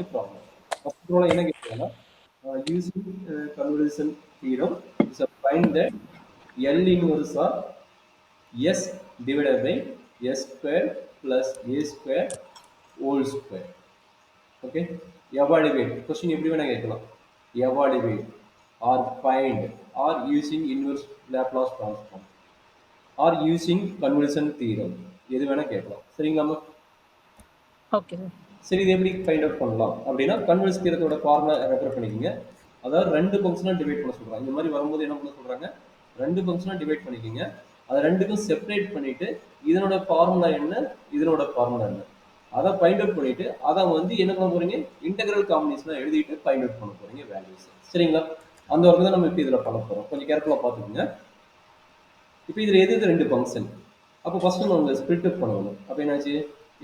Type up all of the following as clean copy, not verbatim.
First problem. First problem என்ன கேட்குறாங்கன்னா using convolution theorem is find that L inverse or S divided by S square plus A square whole square. Okay, evaluate question எப்படி வேணா கேட்கலாம். Evaluate or find or using inverse Laplace transform or using convolution theorem எது வேணா கேட்கலாம். சரிங்களாமா? Okay sir. சரி, இது எப்படி ஃபைண்ட் அவுட் பண்ணலாம் அப்படின்னா கன்வல்யூஷன் தியரத்தோட ஃபார்முலா ரெஃபர் பண்ணிக்கோங்க. அதாவது ரெண்டு ஃபங்க்ஷனாக டிவைட் பண்ண சொல்கிறாங்க. இந்த மாதிரி வரும்போது என்ன பண்ண சொல்கிறாங்க, ரெண்டு ஃபங்க்ஷனாக டிவைட் பண்ணிக்கோங்க. அதை ரெண்டுக்கும் செப்பரேட் பண்ணிவிட்டு இதனோட ஃபார்முலா என்ன, இதனோட ஃபார்முலா என்ன, அதை ஃபைண்ட் அவுட் பண்ணிவிட்டு அதை வந்து என்ன பண்ண போகிறீங்க, இன்டெக்ரல் காம்பினேஷனாக எழுதிட்டு ஃபைண்ட் அவுட் பண்ண போகிறீங்க வேல்யூஸ். சரிங்களா? அந்த ஒர்க்கு தான் நம்ம இப்போ இதில் பண்ண போகிறோம். கொஞ்சம் கேர்ஃபுல்லாக பார்த்துக்கோங்க. இப்போ இதில் எது ரெண்டு ஃபங்க்ஷன், அப்போ ஃபஸ்ட்டு நம்ம ஸ்பிளிட் அப் பண்ணணும். அப்போ என்னாச்சு,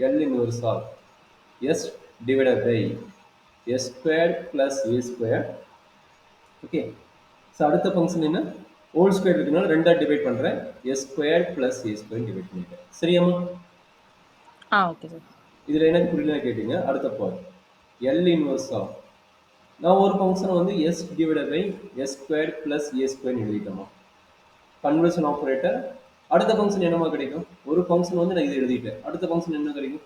L inverse or s divided by s squared plus a squared. Okay, so அடுத்த ஃபங்க்ஷன் என்ன, ஹோல் ஸ்கொயர் இருக்குனால ரெண்டா டிவைட் பண்ணுறேன், s squared plus a squared divide பண்ணிட்டேன். சரியாமா? Okay sir. இதில் எனக்கு புரியல கேட்டீங்க. அடுத்த பார்ட் எல் இன்வர்ஸ் ஆஃப், நான் ஒரு ஃபங்க்ஷனை வந்து s divided by s squared plus a squared எழுதிட்டோமா, கன்வர்ஷன் ஆப்ரேட்டர். அடுத்த ஃபங்க்ஷன் என்னமா கிடைக்கும், ஒரு ஃபங்க்ஷன் வந்து நான் இதை எழுதிட்டேன், அடுத்த ஃபங்க்ஷன் என்ன கிடைக்கும்,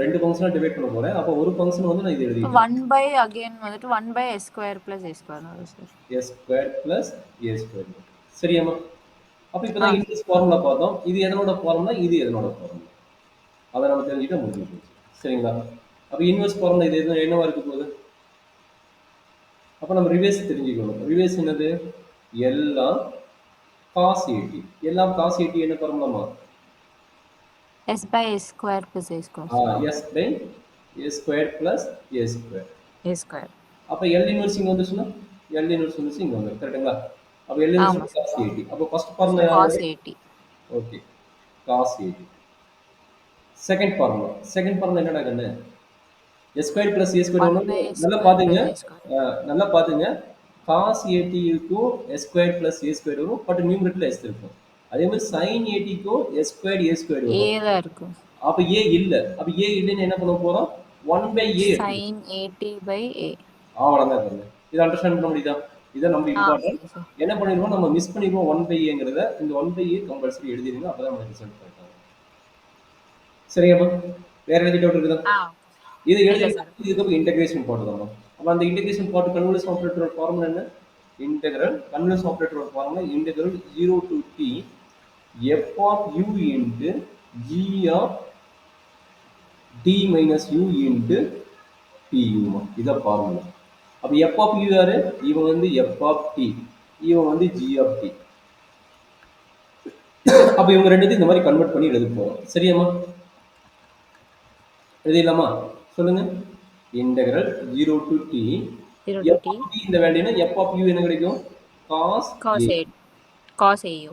ரெண்டு ஃபங்க்ஷனா டிவைட் பண்ண போறேன். அப்ப ஒரு ஃபங்க்ஷன் வந்து நான் இது எழுதிட்டேன், 1 by again வந்துட்டு 1 by s square plus a square வரும் sir. s square plus a square. சரியாமா? அப்ப இப்பதான் இன்வெர்ஸ் ஃபார்முலா பார்த்தோம். இது எதனோட ஃபார்முலா, இது எதனோட ஃபார்முலா, அதை நம்ம தெரிஞ்சுட்டா முடிஞ்சு போச்சு. சரிங்களா? அப்ப இன்வெர்ஸ் ஃபார்முலா இது எது என்னவா இருக்க போகுது, அப்ப நம்ம ரிவர்ஸ் தெரிஞ்சுக்கணும். ரிவர்ஸ் என்னது, எல்லாம் cos 80. எல்லாம் cos 80 என்ன ஃபார்முலாமா, s by s square plus a square. s by a square plus a square. a square. அப்ப L இன்வெர்ஸ் இங்க வந்துச்சுன்னா L இன்வெர்ஸ் வந்துச்சு இங்க வந்து, கரெக்ட்டுங்களா? அப்ப L இன்வெர்ஸ் cos 80. அப்ப first formula cos 80. Okay, cos 80. Second formula என்னடா கண்ணு, s square plus a square ஒன்று. நல்லா பாத்துங்க cos 80 க்கும் s square plus a square வரும், பட் நியூமரேட்டர்ல s இருக்கும். அதே மாதிரி sin 80 க்கும் s ஸ்கொயர் a ஸ்கொயர் வரும், a தான் இருக்கும். அப்ப a இல்ல. அப்ப a இல்லன்னு என்ன பண்ண போறோம், 1 by a sin 80 by a. அவ்வளவுதான் கண்ணு. இதை அண்டர்ஸ்டாண்ட் பண்ண முடியுதா? இதை நம்ம இம்பார்ட்டன்ட் என்ன பண்ணிடுவோம், நம்ம மிஸ் பண்ணிடுவோம் 1 by a-ங்கிறத. இந்த 1 by a கம்பல்சரி எழுதிடுங்க, அப்பதான் நம்ம ரிசல்ட் கரெக்டாக. சரியாப்பா? வேற என்ன டவுட் இருக்குதா? இது எழுதிடுங்க. இதுக்கு இன்டகிரேஷன் போட்டுதாமா. அப்ப அந்த இன்டகிரேஷன் போட்டு கன்வல்யூஷன் ஆபரேட்டரோட ஃபார்முலா என்ன, இன்டெக்ரல் கன்வல்யூஷன் ஆபரேட்டரோட formula integral 0 to t f of u into g of t minus u into tu. இத ஃபார்முலா. அப்ப f of u யாரு, இவன் வந்து f of t, இவன் வந்து g of t. அப்ப இவங்க ரெண்டுத்தையும் இந்த மாதிரி கன்வெர்ட் பண்ணி எழுத போறோம். சரியாமா? எழுதிடலாமா? சொல்லுங்க. Integral 0 to t f of t இந்த வேல்யூனா f of u என்ன கிடைக்கும், cos au.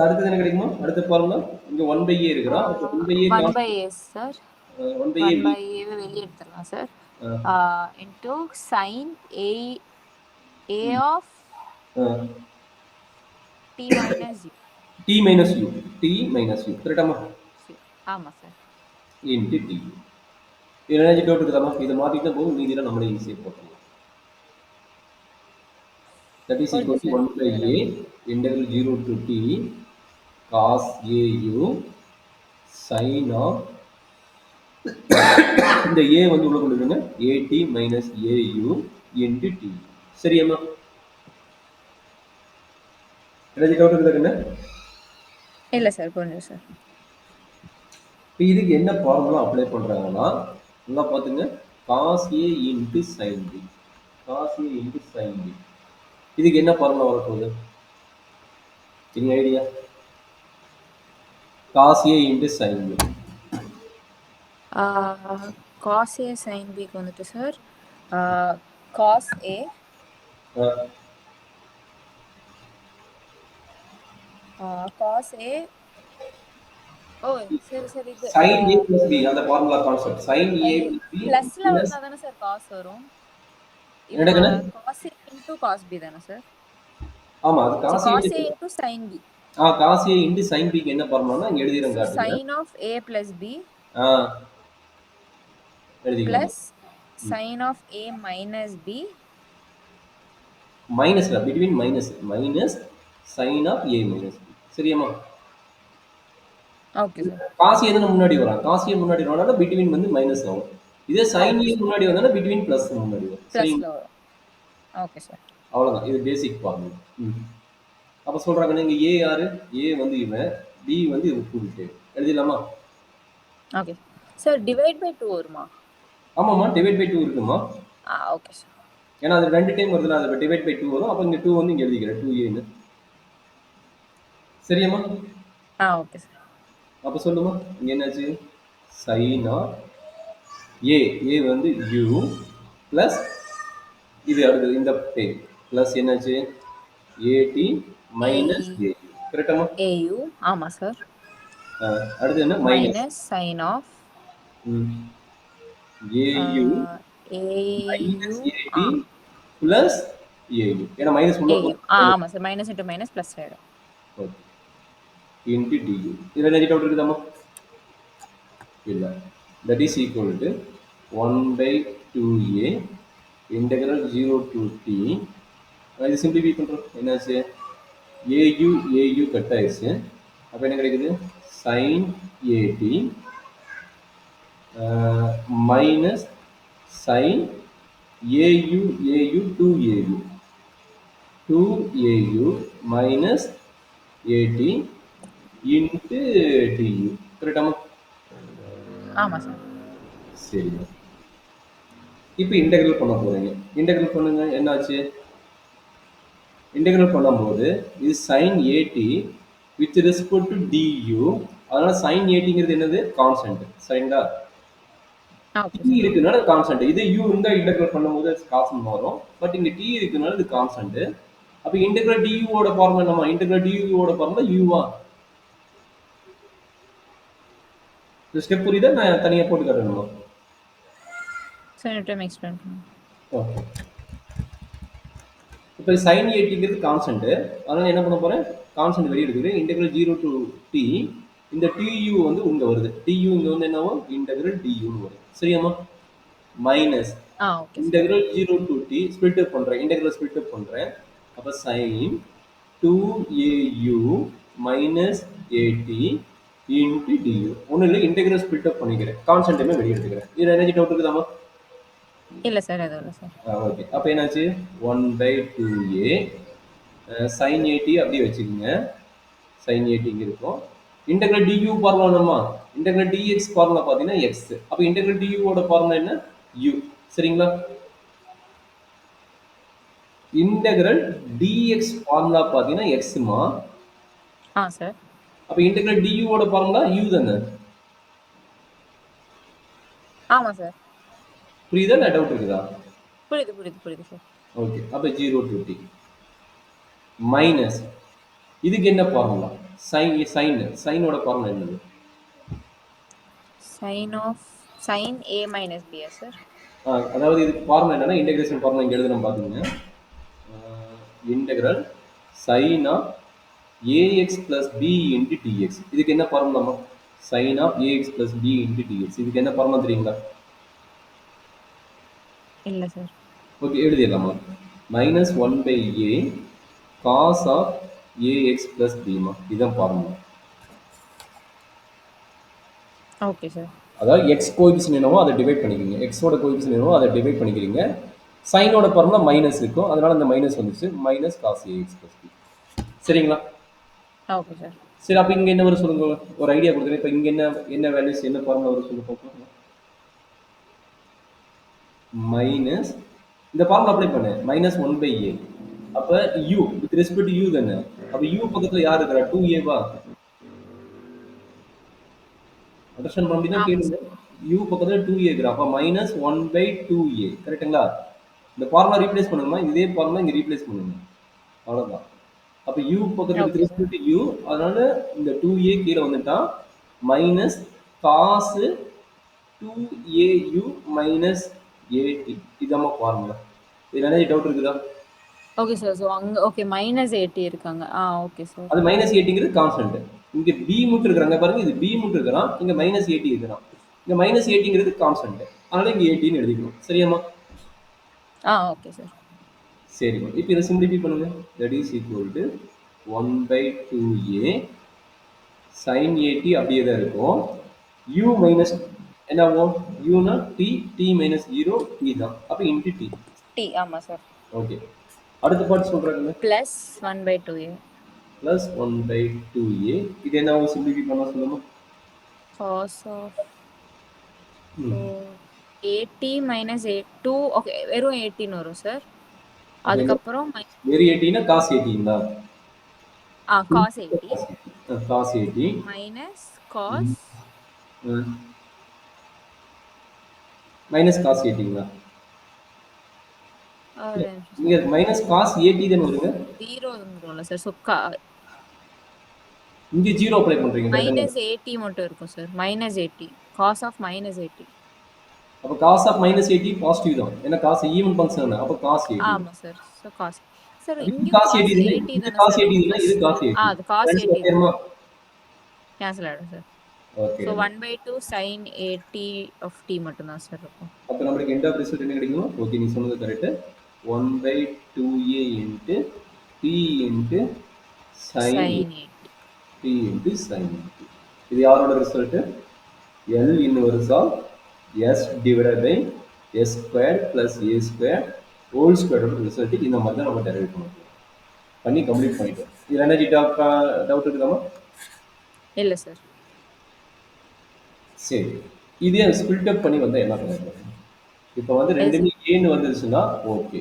அடுத்தது என்ன கிடைக்குமா, அடுத்த ஃபார்முலா இங்க 1 by a இருக்குறா. அப்ப 1 by a sir, 1 by a வெளிய எடுத்துறலாம் sir. into sin a of t minus u கரெக்டாமா? ஆமா சார். into t. என்ன டவுட் இருக்குதாமா? இத மாத்திட்டா போதும், மீதிலாம் நம்மளே ஈஸியா போட்டுறலாம். that is equal to 1 by a integral 0 to t cos au sin of இந்த a வந்து உள்ள கொண்டு வருங்க, at minus au into t. சரியாமா? என்ன டவுட் இருக்குதா? இல்ல சார், புரியுது சார். இதுக்கு என்ன ஃபார்முலா அப்ளை பண்றாங்கன்னா, நல்லா பாத்துங்க, cos a into sin b. cos a into sin b. இதுக்கு என்ன ஃபார்முலா வரப்போகுது, any idea? cos a into sin b. cos a sin b க்கு வந்துட்டு sir cos a cos a சரி சரி, இது sin a plus b அந்த formula concept. sin a plus b பிளஸ்ல வந்தா தானே சார் cos வரும். என்னடா cos a into cos b தானே சார்? ஆமா, அது cos a into sin b. cos a into sin b க்கு என்ன ஃபார்முலானா இங்க எழுதிறேன் காட்டுங்க. sin of a plus b எழுதிக்கலாமா? Plus sine of A minus B. மைனஸ்ல between minus sign of A minus B. சரியாம்மா? Okay sir. காசு எதுன்னு முன்னாடி வரும், காசு ஏ முன்னாடி வரனால பிட்வீன் வந்து மைனஸ் ஆகும். இதே சைன் ஓகே ஏ சார். முன்னாடி வந்தாலும் பிட்வீன் பிளஸ் முன்னாடி வரும். பிளஸ்ல சரிங்களா? வரும். Okay sir. அவ்வளவுதான், இது பேசிக் ஃபார்முலா. அப்ப சொல்றாங்க நீங்க ஏ யாரு, ஏ வந்து இவன், பி வந்து இது கூப்பிட்டு எழுதிடலாமா? Okay sir. டிவைட் பை 2 வருமா? ஆமாம்மா, டிவைட் பை 2 இருக்குமா? Okay sir. ஏன்னா அது 2 டைம் வருதுல, அது டிவைட் பை 2 வரும். அப்ப இங்க 2 வந்து இங்க எழுதிக்கிறேன், 2a. சரியாம்மா? Okay sir. அப்ப சொல்லுமா, இங்க என்னாச்சு? சைனா ஏ, ஏ வந்து u பிளஸ் இது அடுத்தது இந்த டேம் பிளஸ் என்னாச்சு? A t minus a. கரெக்டாமா? ஏயு. ஆமா சார். அடுத்து என்ன? Minus minus sign of a u a u. Minus a t plus a u. ஏன்னா மைனஸ் உள்ள ஏயு. ஆமா sir. Minus into minus plus ஆயிடும். ஓகே. Into d u. இதுல என்ன டவுட் இருக்குதாமா? இல்ல. That is equal to 1/2a integral 0 to t. இது சிம்பிளிஃபை பண்றோம். என்னாச்சு? ஏயு ஏயு கட் ஆயிடுச்சு. அப்ப என்ன கிடைக்குது? sin at minus sin au au 2au 2au minus at into du. கரெக்டாமா? ஆமா சார். சரி. இப்போ இன்டெகிரல் பண்ண போறீங்க. இன்டெகிரல் பண்ணுங்க. என்னாச்சு? இன்டெகிரல் பண்ணும்போது இது sin at with respect to du. அதனால sin atங்கிறது என்னது? கான்ஸ்டன்ட். சரிங்களா? t இருக்குனால கான்ஸ்டன்ட். இது u இருந்தா இன்டெகிரல் பண்ணும்போது கான்ஸ்டன்ட் வரும். பட் இங்க t இருக்குனால இது கான்ஸ்டன்ட். அப்ப இன்டெகிரல் du ஓட ஃபார்முலா என்னமா? இன்டெகிரல் du ஓட ஃபார்முலா u-ஆ? இந்த ஸ்டெப் புரியுதா? நான் தனியா போட்டு காட்டணுமா? சரி, டைம் எக்ஸ்பிளைன் பண்ணுங்க. ஓகே. இப்போ sin atங்கிறது கான்ஸ்டன்ட். அதனால என்ன பண்ண போறேன்? கான்ஸ்டன்ட் வெளிய எடுத்துக்கிறேன். Integral 0 to t. இந்த tu வந்து இங்க வருது. tu இங்க வந்து என்னவும்? இன்டெகிரல் du ன்னு வரும். சரியாமா? Minus okay. Integral 0 to t split up பண்றேன். இன்டெகிரல் ஸ்ப்ளிட் அப் பண்றேன். அப்ப sin 2au minus at into du. ஒன்றும் இல்லை, இன்டெகிரல் ஸ்ப்ளிட் அப் பண்ணிக்கிறேன். கான்ஸ்டன்ட்டுமே வெளியே எடுத்துக்கிறேன். இதில் என்ன டவுட் இருக்குதாமா? இல்ல சார், எதுவும் இல்லை சார். ஓகே. அப்போ என்னாச்சு? 1/2a sin at அப்படியே வச்சுக்கோங்க. sin at இங்கே இருக்கும். இன்டெகிரல் du ஃபார்முலா என்னமா? இன்டெகிரல் dx ஃபார்முலா பார்த்தீங்கன்னா x. அப்போ இன்டெகிரல் du ஓட ஃபார்முலா என்ன? u. சரிங்களா? இன்டெகிரல் dx ஃபார்முலா பார்த்தீங்கன்னா xமா. சார். அப்போ இன்டெகிரல் du ஓட ஃபார்முலா u தானே? ஆமா சார். புரியுதா? இல்லை டவுட் இருக்குதா? புரியுது புரியுது புரியுது சார். ஓகே. அப்போ 0 to t மைனஸ் இதுக்கு என்ன ஃபார்முலா? சைனோட ஃபார்முலா என்னது? Sine a minus b sir. அதாவது இதுக்கு ஃபார்முலா என்னன்னா, இன்டெகிரேஷன் ஃபார்முலா இங்கே எழுதுறோம் பார்த்தீங்க. Integral sine of AX plus B into DX. இதுக்கு என்ன ஃபார்முலாமா? Sine of AX plus B into DX. இதுக்கு என்ன ஃபார்முலா தெரியுங்களா? இல்லை சார். ஓகே, எழுதிடலாமா? Minus 1/a cos of AX plus பிமா. இதுதான் ஃபார்முலா. Okay sir. அதாவது எக்ஸ் கோஎஃபிஷியன்ட் என்னவோ அதை டிவைட் பண்ணிக்கிறீங்க. எக்ஸோட கோஎஃபிஷியன்ட் என்னவோ அதை டிவைட் பண்ணிக்கிறீங்க. சைனோட ஃபார்முலா மைனஸ் இருக்கும், அதனால அந்த மைனஸ் வந்துச்சு. Minus cos AX plus B. சரிங்களா? Okay sir. சரி, அப்போ இங்கே என்ன வரும் சொல்லுங்க. ஒரு ஐடியா கொடுக்குறேன். இப்போ இங்கே என்ன வேல்யூஸ், என்ன ஃபார்முலா வரும் சொல்லுங்க பார்ப்போம். மைனஸ் இந்த ஃபார்முலா அப்ளை பண்ணு. Minus 1/a. அப்போ u with respect to u தானே? அப்போ u பக்கத்தில் யார் இருக்கிறா? 2a. அண்டர்ஸ்டாண்ட் பண்ணி தான் கேளுங்க. u பக்கத்தில் 2a இருக்கிறா. அப்போ மைனஸ் 1/2a. கரெக்டுங்களா? இந்த ஃபார்முலா ரீப்ளேஸ் பண்ணுங்கம்மா. இதே ஃபார்முலா இங்கே ரீப்ளேஸ் பண்ணுங்க. அவ்வளோதான். அப்போ u பக்கத்தில் வித் ரெஸ்பெக்ட் டு u, அதனால இந்த 2a கீழே வந்துட்டா minus cos 2au minus at. இதாம்மா ஃபார்முலா. இதில் என்ன டவுட் இருக்குதா? Okay sir. ஸோ அங்கே ஓகே மைனஸ் 80 இருக்காங்க. Okay sir. அது மைனஸ் 80ங்கிறது கான்ஸ்டன்ட். இங்கே b மட்டும் இருக்கிறாங்க பாருங்க. இது b மட்டும் இருக்கிறான், இங்கே மைனஸ் 80 இருக்கிறான். இந்த மைனஸ் ஏடிங்கிறது கான்ஸ்டன்ட், அதனால இங்க ஏடின்னு எழுதிக்கணும். சரியாம்மா? Okay sir. சரிம்மா. இப்போ இதை சிம்பிளிஃபை பண்ணுங்க. That is equal to 1/2a sin at அப்படியே தான் இருக்கும். u மைனஸ் என்னவும் யூனா டி, டி மைனஸ் 0 டி தான். அப்போ இன்ட்டு டி. டி ஆமா சார். ஓகே. அடுத்த பார்ட் சொல்றாங்க. Plus 1/2a plus 1/2a. இது என்னவும் சிம்பிளிஃபை பண்ணா சொல்லுமா? cos of 80 minus 2 ஓகே வெறும் 18 வரும் சார். அதுக்கப்புறம் வெறும் 80னா cos 80ங்களா? cos 80 cos 80 minus cos minus cos 80ங்களா? இங்க மைனஸ் cos 80 தான வருங்க. 0 வந்துரும்ல சார். சோ இங்க 0 அப்ளை பண்றீங்க. மைனஸ் 80 மட்டும் இருக்கும் sir. Minus 80 cos of minus 80. அப்ப cos of minus 80 பாசிட்டிவ் தான். ஏன்னா cos ஈவன் ஃபங்க்ஷன் அப்ப cos 80. ஆமா சார். சோ cos சார் இங்க cos cos 80 80 தான cos 80 தான இது cos 80. அது cos 80 கேன்சல் ஆயிடும் sir. Okay. So 1/2 sin 80 of t மட்டும் தான் சார் இருக்கும். அப்ப நமக்கு எண்ட் ஆஃப் ரிசல்ட் என்ன கிடைக்கும்? ஓகே நீ சொன்னது correct. 1/2a into t into sin 80. t into sin 80. இது யாரோட result? L inverse of s divided by s squared plus a squared whole squared result இந்த மாதிரி தான் நம்ம டெரைவ் பண்ணி கம்ப்ளீட் பண்ணிட்டோம். இதுல என்ன டவுட் இருக்குதாமா? இல்ல சார். சரி, இதே ஸ்பிளிட் அப் பண்ணி வந்தா என்ன பண்ணுறது? இப்போ வந்து ரெண்டுமே ஏன்னு வந்துருச்சுன்னா ஓகே.